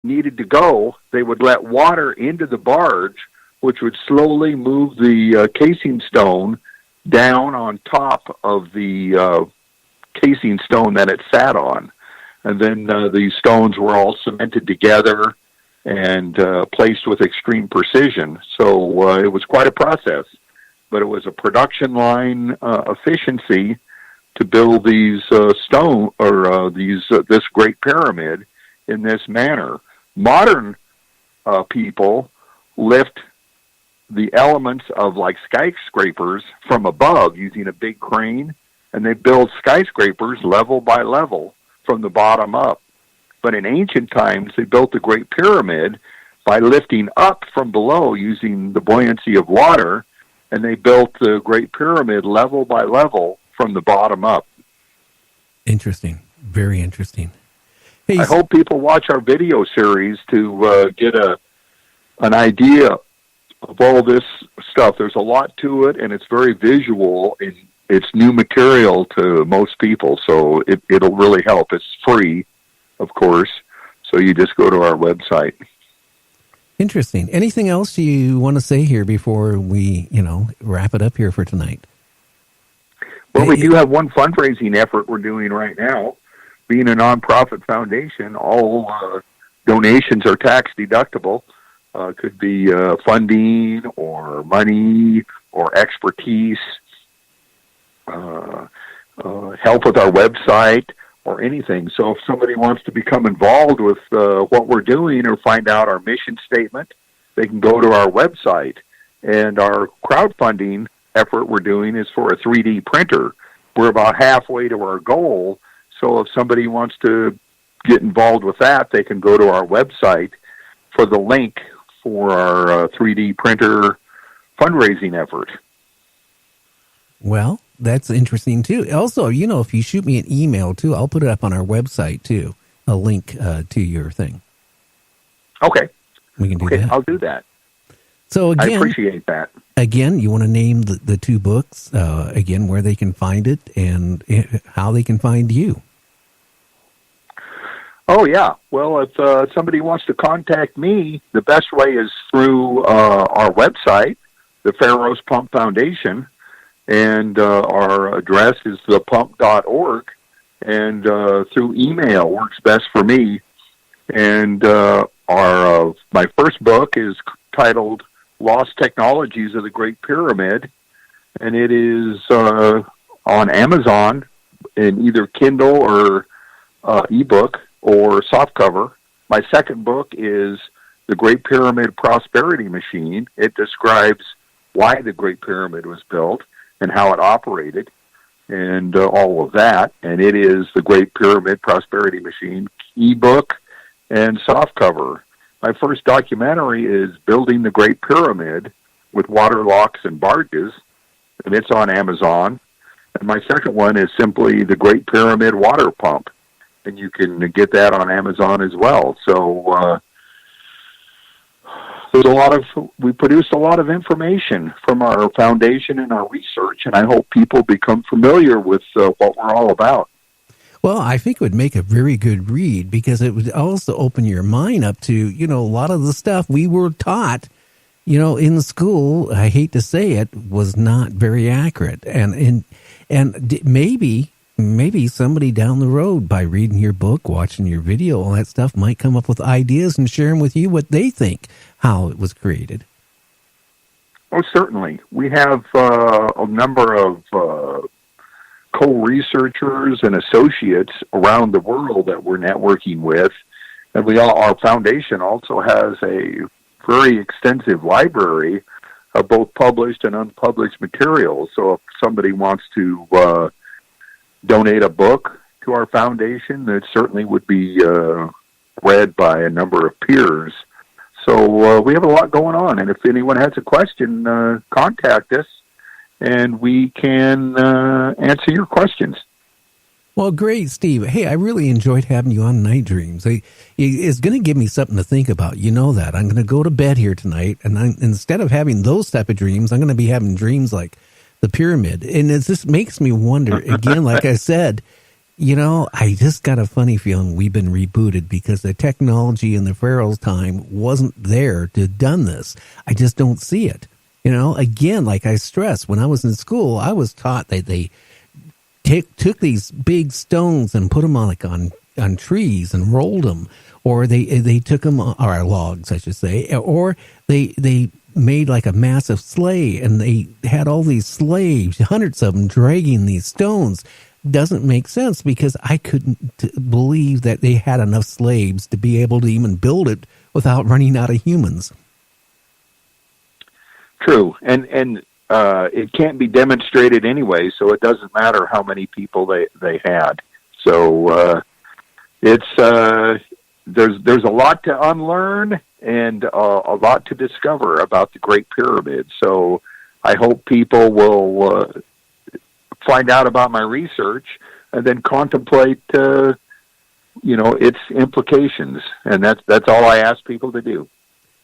needed to go, they would let water into the barge, which would slowly move the casing stone down on top of the casing stone that it sat on. And then the stones were all cemented together and placed with extreme precision. So it was quite a process, but it was a production line efficiency to build these stone or this Great Pyramid in this manner. Modern people lift the elements of like skyscrapers from above using a big crane, and they build skyscrapers level by level from the bottom up. But in ancient times, they built the Great Pyramid by lifting up from below using the buoyancy of water, and they built the Great Pyramid level by level from the bottom up. Interesting. Very interesting. Hey, I hope people watch our video series to get an idea of all this stuff. There's a lot to it, and it's very visual, and it's new material to most people, so it'll really help. It's free, of course, so you just go to our website. Interesting. Anything else you want to say here before we, wrap it up here for tonight? Well, we do have one fundraising effort we're doing right now. Being a nonprofit foundation, all donations are tax deductible. Could be funding or money or expertise, help with our website or anything. So if somebody wants to become involved with what we're doing or find out our mission statement, they can go to our website. And our crowdfunding effort we're doing is for a 3D printer. We're about halfway to our goal. So if somebody wants to get involved with that, they can go to our website for the link for our 3D printer fundraising effort. Well, that's interesting, too. Also, if you shoot me an email, too, I'll put it up on our website, too, a link to your thing. Okay. We can do that. I'll do that. So, again, I appreciate that. Again, you want to name the two books, again, where they can find it and how they can find you. Oh, yeah. Well, if somebody wants to contact me, the best way is through our website, the Pharos Pump Foundation, and our address is thepump.org, and through email works best for me. And my first book is titled Lost Technologies of the Great Pyramid, and it is on Amazon in either Kindle or ebook or softcover. My second book is The Great Pyramid Prosperity Machine. It describes why the Great Pyramid was built and how it operated and all of that. And it is The Great Pyramid Prosperity Machine, ebook and softcover. My first documentary is Building the Great Pyramid with Water Locks and Barges, and it's on Amazon. And my second one is simply The Great Pyramid Water Pump, and you can get that on Amazon as well. So we produced a lot of information from our foundation and our research, and I hope people become familiar with what we're all about. Well, I think it would make a very good read because it would also open your mind up to, a lot of the stuff we were taught, in school. I hate to say it, was not very accurate. And maybe somebody down the road, by reading your book, watching your video, all that stuff, might come up with ideas and share them with you what they think, how it was created. Oh, certainly. We have a number of co-researchers and associates around the world that we're networking with. And our foundation also has a very extensive library of both published and unpublished materials. So if somebody wants to donate a book to our foundation, it certainly would be read by a number of peers. So we have a lot going on. And if anyone has a question, contact us, and we can answer your questions. Well, great, Steve. Hey, I really enjoyed having you on Night Dreams. It's going to give me something to think about. You know that. I'm going to go to bed here tonight, and instead of having those type of dreams, I'm going to be having dreams like the pyramid. And it just makes me wonder, again, like I said, I just got a funny feeling we've been rebooted because the technology in the Pharaoh's time wasn't there to have done this. I just don't see it. Again, like I stressed, when I was in school, I was taught that they took these big stones and put them on trees and rolled them, or they took them, or logs, I should say, or they made like a massive sleigh and they had all these slaves, hundreds of them, dragging these stones. Doesn't make sense because I couldn't believe that they had enough slaves to be able to even build it without running out of humans. True, and it can't be demonstrated anyway, so it doesn't matter how many people they had. So it's there's a lot to unlearn and a lot to discover about the Great Pyramid. So I hope people will find out about my research and then contemplate, its implications. And that's all I ask people to do.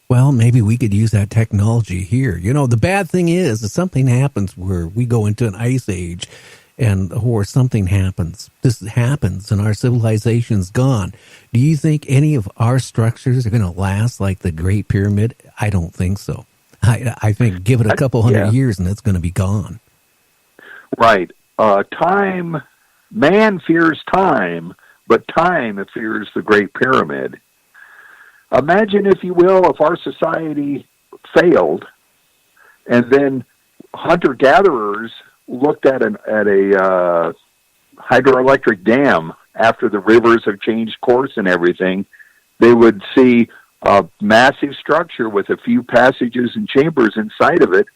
Well, maybe we could use that technology here. The bad thing is if something happens where we go into an ice age or something happens, this happens and our civilization's gone. Do you think any of our structures are going to last like the Great Pyramid? I don't think so. I think give it a couple hundred years and it's going to be gone. Right. Man fears time, but time fears the Great Pyramid. Imagine, if you will, if our society failed and then hunter-gatherers looked at a hydroelectric dam after the rivers have changed course and everything, they would see a massive structure with a few passages and chambers inside of it,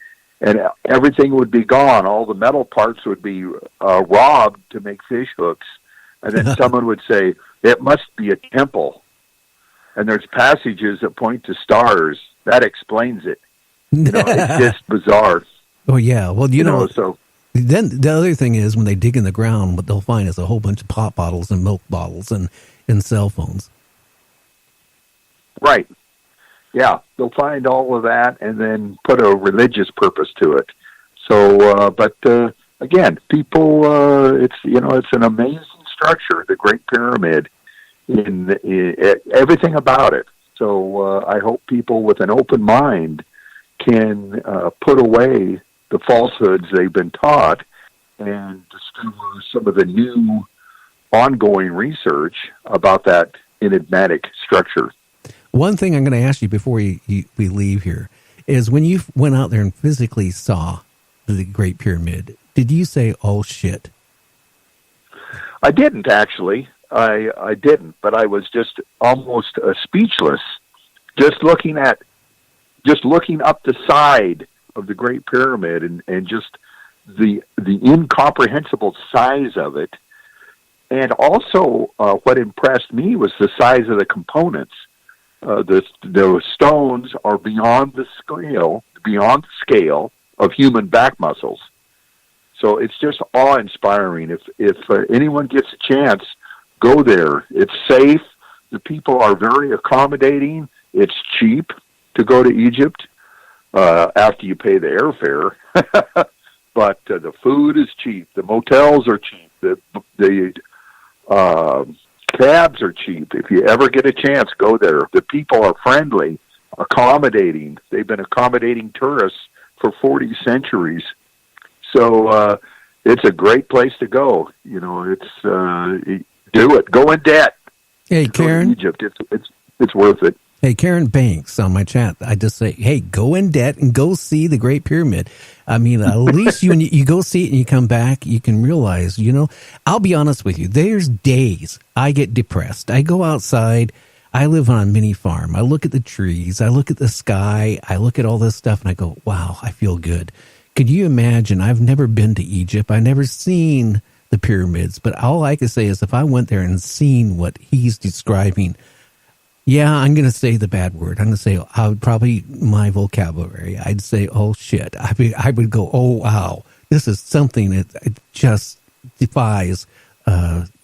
and everything would be gone. All the metal parts would be robbed to make fish hooks. And then someone would say, it must be a temple. And there's passages that point to stars. That explains it. It's just bizarre. Oh, yeah. Well, so then the other thing is when they dig in the ground, what they'll find is a whole bunch of pop bottles and milk bottles and cell phones. Right. Yeah, they'll find all of that and then put a religious purpose to it. So, again, people, it's an amazing structure, the Great Pyramid, in everything about it. So I hope people with an open mind can put away the falsehoods they've been taught and discover some of the new ongoing research about that enigmatic structure. One thing I'm going to ask you before we leave here is when you went out there and physically saw the Great Pyramid, did you say, oh, shit? I didn't, actually. I didn't, but I was just almost speechless, just looking up the side of the Great Pyramid and just the incomprehensible size of it. And also what impressed me was the size of the components. The stones are beyond the scale of human back muscles. So it's just awe-inspiring. If anyone gets a chance, go there. It's safe. The people are very accommodating. It's cheap to go to Egypt after you pay the airfare. But the food is cheap. The motels are cheap. The cabs are cheap. If you ever get a chance, go there. The people are friendly, accommodating. They've been accommodating tourists for 40 centuries. So it's a great place to go. Do it. Go in debt. Hey, Karen. Egypt. It's worth it. Hey, Karen Banks on my chat. I just say, hey, go in debt and go see the Great Pyramid. I mean, at least when you go see it and you come back, you can realize, I'll be honest with you. There's days I get depressed. I go outside. I live on a mini farm. I look at the trees. I look at the sky. I look at all this stuff and I go, wow, I feel good. Could you imagine? I've never been to Egypt. I've never seen the pyramids, but all I can say is if I went there and seen what he's describing, yeah, I'm going to say the bad word. I'm going to say, I would probably, my vocabulary, I'd say, oh, shit. I would go, oh, wow. This is something that it just defies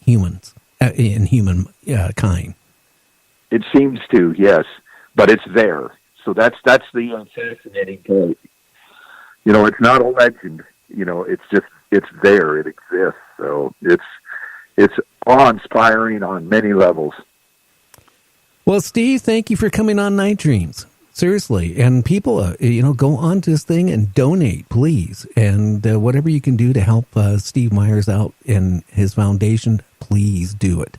humans and human kind. It seems to, yes, but it's there. So that's the fascinating point. It's not a legend. It's there. It exists. So it's awe-inspiring on many levels. Well, Steve, thank you for coming on Night Dreams. Seriously. And people, go on to this thing and donate, please. And whatever you can do to help Steve Myers out in his foundation, please do it.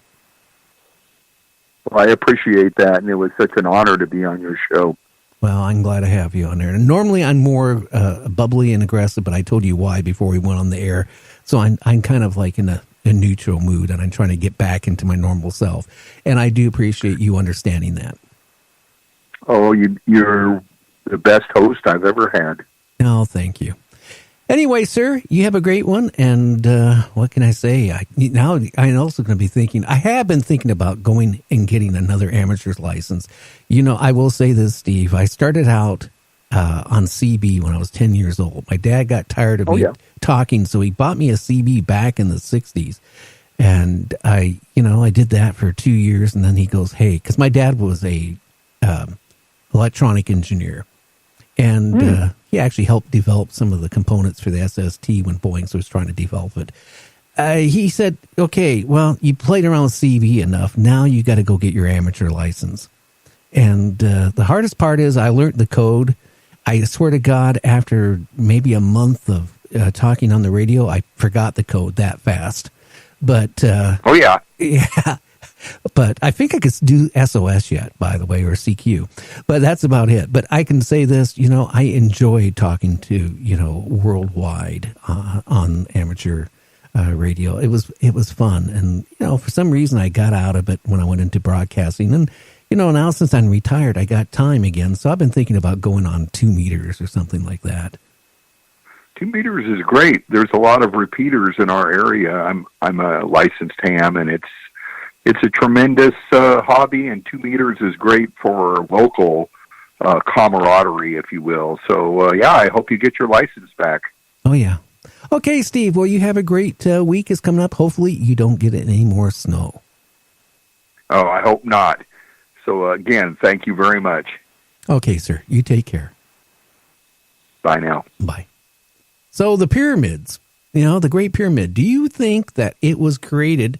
Well, I appreciate that, and it was such an honor to be on your show. Well, I'm glad to have you on there. And normally I'm more bubbly and aggressive, but I told you why before we went on the air. So I'm kind of like in a neutral mood, and I'm trying to get back into my normal self. And I do appreciate you understanding that. Oh, you're the best host I've ever had. Oh, thank you. Anyway, sir, you have a great one. And what can I say? I'm also going to be thinking, I have been thinking about going and getting another amateur's license. I will say this, Steve. I started out on CB when I was 10 years old. My dad got tired of me talking, so he bought me a CB back in the 60s. And I did that for 2 years. And then he goes, hey, because my dad was a electronic engineer. And he actually helped develop some of the components for the SST when Boeing was trying to develop it. He said, okay, well, you played around with CB enough. Now you got to go get your amateur license. And the hardest part is I learned the code. I swear to God, after maybe a month of talking on the radio, I forgot the code that fast. But yeah. But I think I could do SOS yet, by the way, or CQ. But that's about it. But I can say this, I enjoy talking to, worldwide on amateur radio. It was fun. And, for some reason I got out of it when I went into broadcasting. And, now since I'm retired, I got time again. So I've been thinking about going on 2 meters or something like that. 2 meters is great. There's a lot of repeaters in our area. I'm a licensed ham, and it's a tremendous hobby, and 2 meters is great for local camaraderie, if you will. So, I hope you get your license back. Oh, yeah. Okay, Steve, well, you have a great week is coming up. Hopefully you don't get any more snow. Oh, I hope not. So, again, thank you very much. Okay, sir. You take care. Bye now. Bye. So the pyramids, the Great Pyramid, do you think that it was created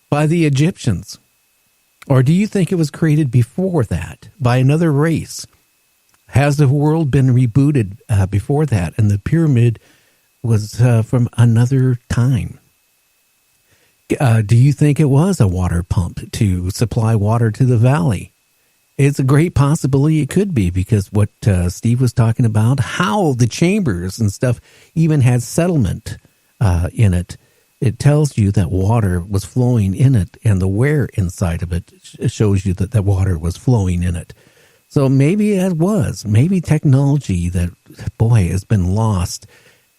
by the Egyptians? Or do you think it was created before that by another race? Has the world been rebooted before that, and the pyramid was from another time? Do you think it was a water pump to supply water to the valley? It's a great possibility it could be, because what Steve was talking about, how the chambers and stuff even had settlement in it. It tells you that water was flowing in it, and the wear inside of it shows you that the water was flowing in it. So maybe it was. Maybe technology that, has been lost.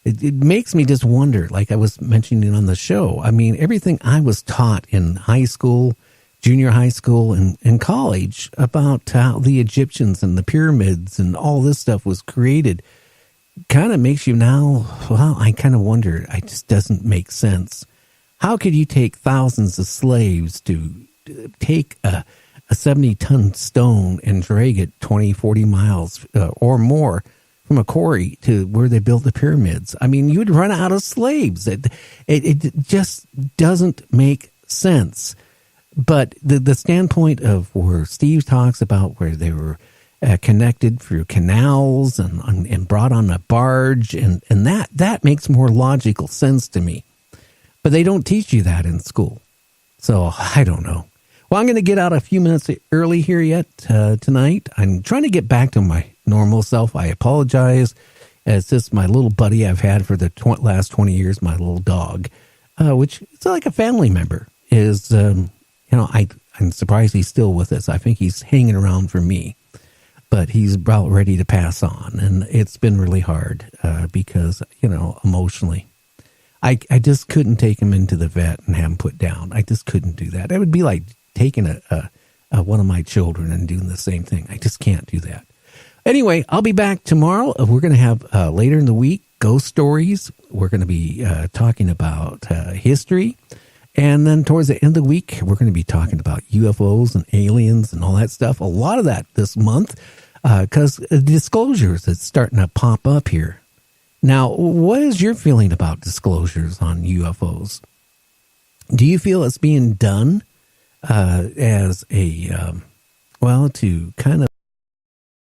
It makes me just wonder, like I was mentioning on the show. I mean, everything I was taught in high school, junior high school, and college about how the Egyptians and the pyramids and all this stuff was created kind of makes you now, I kind of wonder, it just doesn't make sense. How could you take thousands of slaves to take a 70-ton stone and drag it 20, 40 miles or more from a quarry to where they built the pyramids? I mean, you would run out of slaves. It just doesn't make sense. But the standpoint of where Steve talks about where they were connected through canals and brought on a barge, and that makes more logical sense to me. But they don't teach you that in school. So I don't know. Well, I'm going to get out a few minutes early here yet tonight. I'm trying to get back to my normal self. I apologize. It's just my little buddy I've had for the last 20 years, my little dog, which is like a family member, is, I'm surprised he's still with us. I think he's hanging around for me. But he's about ready to pass on. And it's been really hard because, emotionally. I just couldn't take him into the vet and have him put down. I just couldn't do that. It would be like taking one of my children and doing the same thing. I just can't do that. Anyway, I'll be back tomorrow. We're going to have later in the week ghost stories. We're going to be talking about history. And then towards the end of the week, we're going to be talking about UFOs and aliens and all that stuff. A lot of that this month because disclosures that's starting to pop up here. Now, what is your feeling about disclosures on UFOs? Do you feel it's being done as a, to kind of